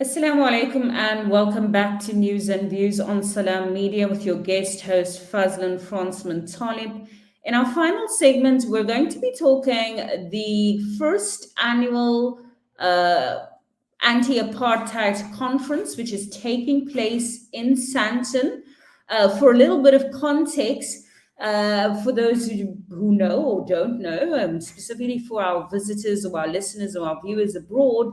Assalamu alaikum and welcome back to News and Views on Salam Media with your guest host Fazlin Fransman Talib. In our final segment, we're going to be talking the first annual Anti-Apartheid conference, which is taking place in Sandton. For a little bit of context, for those who know or don't know, specifically for our visitors or our listeners or our viewers abroad,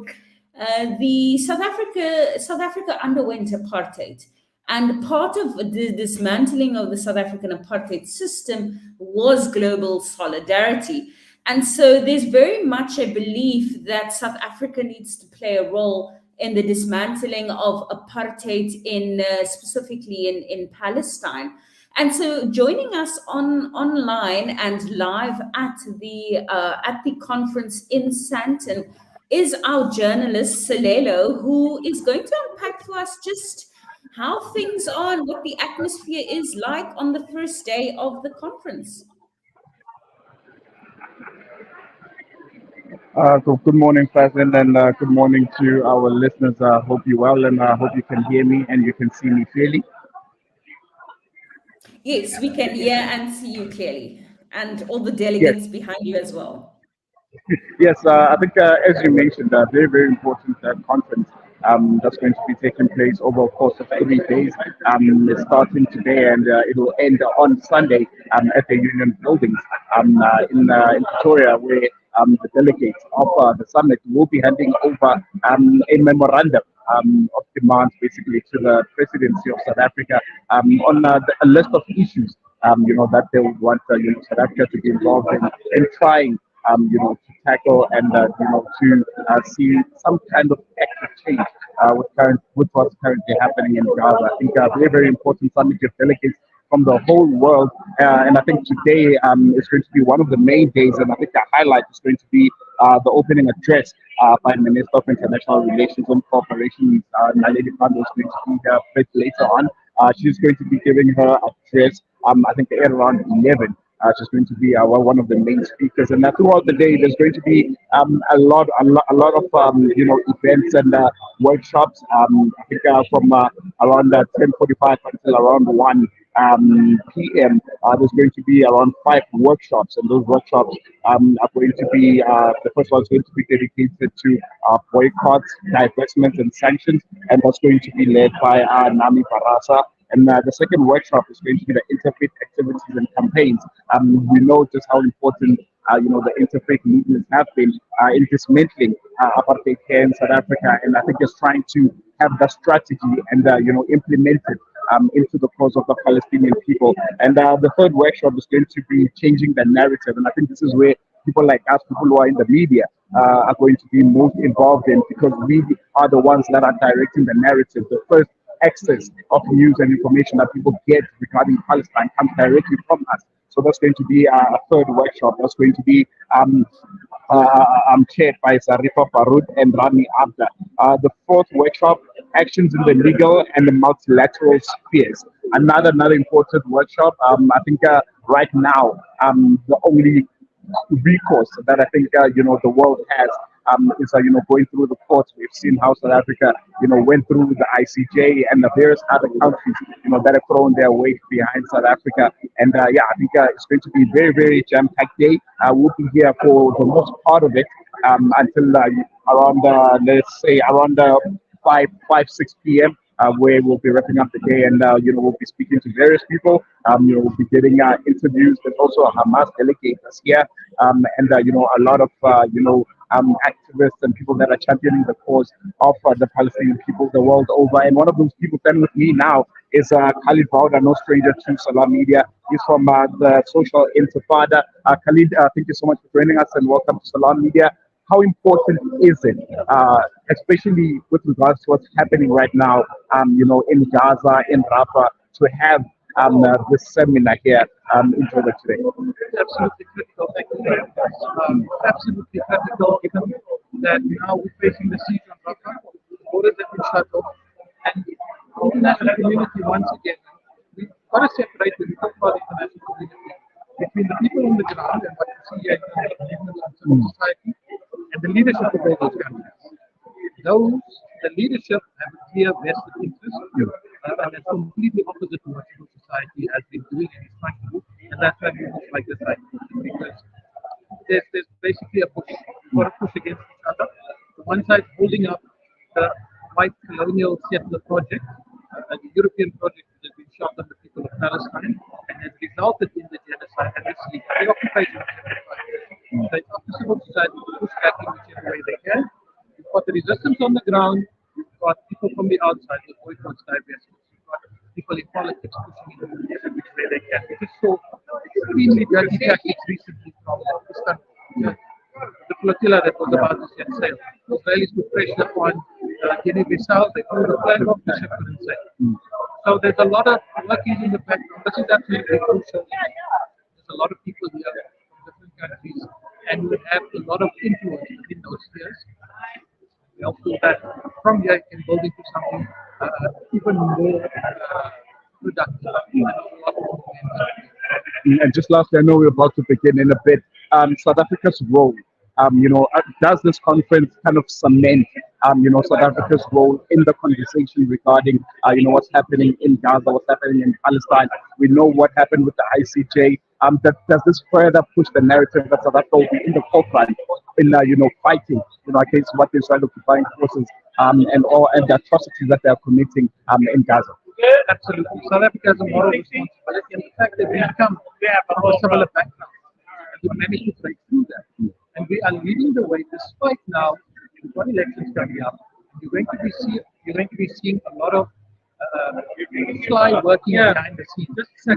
the South Africa underwent apartheid, and part of the dismantling of the South African apartheid system was global solidarity. And so there's very much a belief that South Africa needs to play a role in the dismantling of apartheid in specifically in Palestine. And so, joining us online and live at the conference in Sandton is our journalist Selaleo, who is going to unpack for us just how things are and what the atmosphere is like on the first day of the conference. So good morning, President, and good morning to our listeners. I hope you're well, and I hope you can hear me and you can see me clearly. Yes, we can hear and see you clearly, and all the Yes, delegates behind you as well. yes. I think, as you mentioned, a very, very important conference that's going to be taking place over a course of 3 days. It's starting today and it will end on Sunday at the Union Buildings in Pretoria, where the delegates of the summit will be handing over a memorandum of demands basically to the presidency of South Africa on a list of issues that they would want South Africa to be involved in trying to tackle and to see some kind of active change with what's currently happening in Gaza. I think a very, very important summit of delegates from the whole world. And I think today is going to be one of the main days, and I think the highlight is going to be the opening address by Minister of International Relations and Cooperation, Naledi Pandor, is going to be here a bit later on. She's going to be giving her address, I think, at around 11. She's going to be one of the main speakers, and throughout the day, there's going to be a lot of events and workshops. I think from around 10:45 until around 1 p.m. There's going to be around 5 workshops, and those workshops are going to be the first one is going to be dedicated to boycotts, divestments, and sanctions, and that's going to be led by Nami Barasa. And the second workshop is going to be the interfaith activities and campaigns. We know just how important the interfaith movements have been in dismantling apartheid here in South Africa, and I think it's trying to have that strategy and implement it into the cause of the Palestinian people. And the third workshop is going to be changing the narrative, and I think this is where people like us, people who are in the media, are going to be most involved in, because we are the ones that are directing the narrative. The first access of news and information that people get regarding Palestine comes directly from us. So that's going to be a third workshop. That's going to be chaired by Zarifa Farud and Rami Abda. The fourth workshop, actions in the legal and the multilateral spheres. Another important workshop. I think right now the only recourse that I think the world has is going through the courts. We've seen how South Africa went through the ICJ and the various other countries that have thrown their weight behind South Africa. And yeah, I think it's going to be a very, very jam-packed day. We'll be here for the most part of it until around let's say around 5 6 p.m. Where we'll be wrapping up the day, and we'll be speaking to various people. We'll be getting interviews. There's also a Hamas delegate that's here, and a lot of activists and people that are championing the cause of the Palestinian people the world over. And one of those people standing with me now is Khalid Bauda, no stranger to Salam Media. He's from the Social Intifada. Khalid, thank you so much for joining us, and welcome to Salam Media. How important is it, especially with regards to what's happening right now, in Gaza, in Rafah, to have this seminar here in Joburg today? Absolutely critical. Thank you very much. Absolutely critical, given that now we're facing the siege on Rafah, the borders have been shut off, and the international community, once again, we've got to separate when we talk about the international community between the people on the ground and what you see here in terms of civil society and the leadership of all those countries. Those, the leadership have a clear vested interest, and it's completely opposite to what civil society has been doing and is trying to do, and that's why movements like this are important, because there's basically a push. We've got to push against each other. The one side holding up the white colonial settler project, the European project that has been shot on the people of Palestine and has resulted in the genocide and the occupation of Palestine. So it's up to civil society to push back in whichever way they can. You've got the resistance on the ground, you've got people from the outside, the boycotts, divestments, you've got people in politics pushing in which way they can. We just saw extremely dirty tactics recently from this country. The flotilla that was about to set sail. The Israelis put pressure on Guinea-Bissau, they threw the flag off, the ship couldn't sail. So there's a lot of working in the background. This is absolutely crucial. There's a lot of people here from different countries and we have a lot of influence in those spheres. We all feel that from here you can build into something even more productive. And just lastly, I know we're about to begin in a bit. South Africa's role, does this conference kind of cement, South Africa's role in the conversation regarding, what's happening in Gaza, what's happening in Palestine? We know what happened with the ICJ. Does this further push the narrative that South Africa will be in the forefront in, fighting, against what the Israeli occupying forces and the atrocities that they are committing in Gaza? Absolutely. South Africa has a moral responsibility, and the fact that we come from a similar background, and we managed to break through that. And we are leading the way, despite now we've got elections coming up. You're going to be seeing a lot of sly working behind the scenes, just to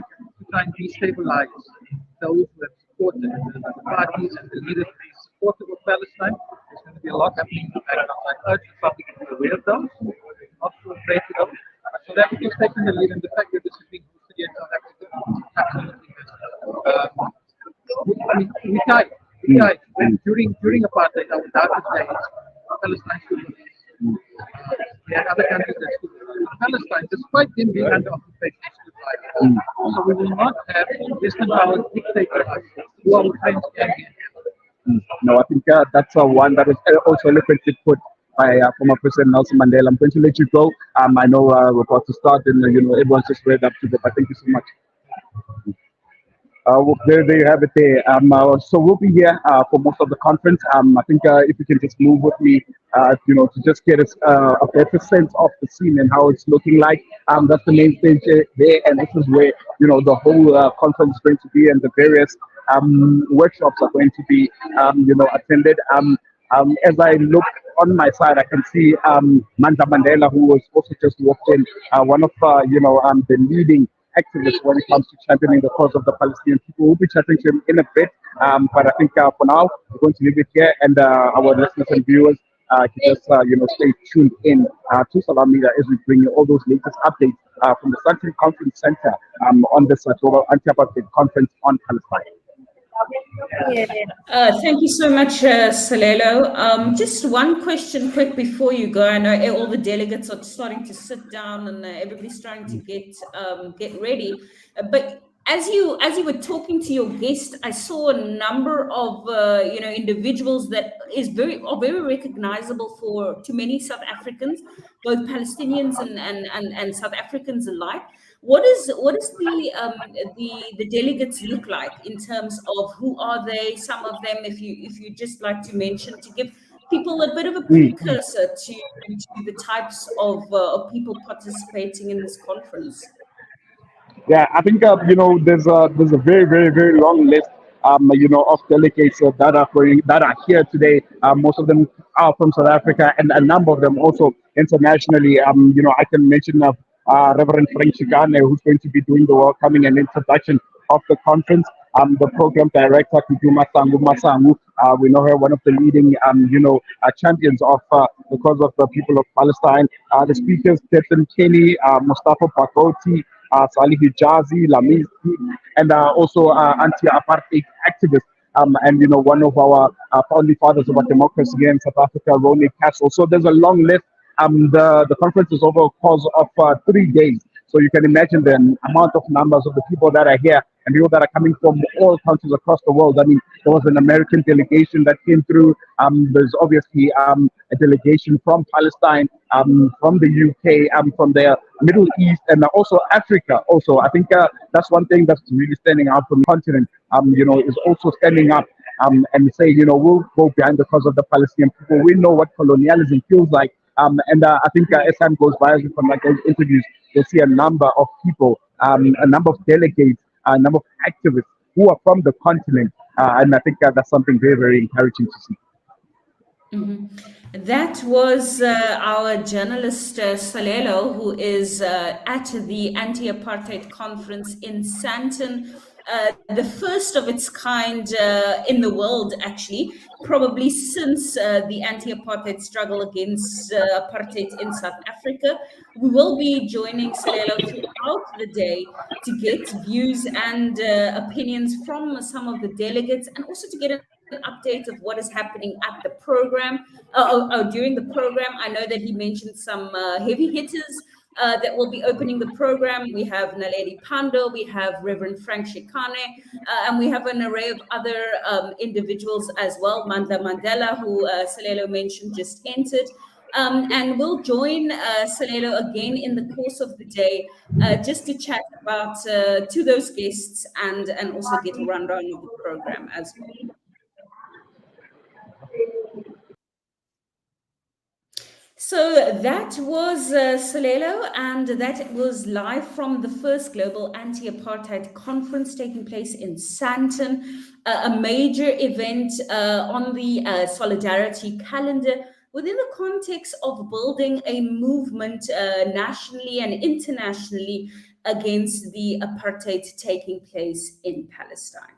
try and destabilize those who have supported the parties and the leaders who are supportive of Palestine. There's going to be a lot happening in the background. I urge the public to be aware of those, not to afraid to those. South Africa is taking the lead, and the fact that this is being hosted in South Africa absolutely massive. We tried. And during apartheid, our darkest days, Palestine stood with us. We had other countries that stood with us. Palestine, despite them being under occupation, stood by us. So we will not have Western powers dictating us who our friends can be. No, I think that's one that was also eloquently put by former President Nelson Mandela. I'm going to let you go. I know we're about to start, and everyone's just read up to go. But thank you so much. Well, there you have it there. So we'll be here for most of the conference. I think if you can just move with me, to just get us a better sense of the scene and how it's looking like. That's the main stage there, and this is where the whole conference is going to be, and the various workshops are going to be attended. As I look on my side, I can see Mandla Mandela, who was also just walked in, one of the leading activists when it comes to championing the cause of the Palestinian people. We'll be chatting to him in a bit, but I think for now we're going to leave it here, and our listeners and viewers can just stay tuned in to Salam Media as we bring you all those latest updates from the Sandton Conference Center on this global Anti-Apartheid conference on Palestine. Thank you so much, Selaleo. Just one question quick before you go. I know all the delegates are starting to sit down and everybody's trying to get ready. But as you were talking to your guest, I saw a number of individuals that are very recognizable to many South Africans, both Palestinians and South Africans alike. What is the delegates look like in terms of who are they? Some of them, if you just like to mention, to give people a bit of a precursor to the types of people participating in this conference. Yeah, I think there's a very, very, very long list of delegates that are here today. Most of them are from South Africa, and a number of them also internationally. I can mention Reverend Frank Chigane, who's going to be doing the welcoming and introduction of the conference. The program director, Kujuma Masangu, we know her, one of the leading, champions of the cause of the people of Palestine. The speakers, Stephen Kenny, Mustafa Bakoti, Salih Hijazi, Lamizi, and also anti-apartheid activists. And one of our founding fathers of our democracy here in South Africa, Ronnie Castle. So there's a long list. The conference is over a course of 3 days. So you can imagine the amount of numbers of the people that are here and people that are coming from all countries across the world. I mean, there was an American delegation that came through. There's obviously a delegation from Palestine, from the UK, from the Middle East, and also Africa. Also, I think that's one thing that's really standing out from the continent. Is also standing up and say, we'll go behind the cause of the Palestinian people. We know what colonialism feels like. And I think as time goes by, as we conduct those interviews, you'll see a number of people, a number of delegates, a number of activists who are from the continent. And I think that's something very, very encouraging to see. That was our journalist Selaleo, who is at the Anti-Apartheid conference in Sandton, the first of its kind in the world, actually, probably since the anti-apartheid struggle against apartheid in South Africa. We will be joining Selaleo throughout the day to get views and opinions from some of the delegates, and also to get an update of what is happening at the program during the program. I know that he mentioned some heavy hitters that will be opening the program. We have Naledi Pandor, we have Reverend Frank Shikane, and we have an array of other individuals as well. Mandla Mandela, who Selaleo mentioned, just entered. And we'll join Selaleo again in the course of the day just to chat about to those guests and also get a rundown of the program as well. So that was Selaleo, and that was live from the first Global Anti-Apartheid Conference taking place in Sandton, a major event on the solidarity calendar within the context of building a movement nationally and internationally against the apartheid taking place in Palestine.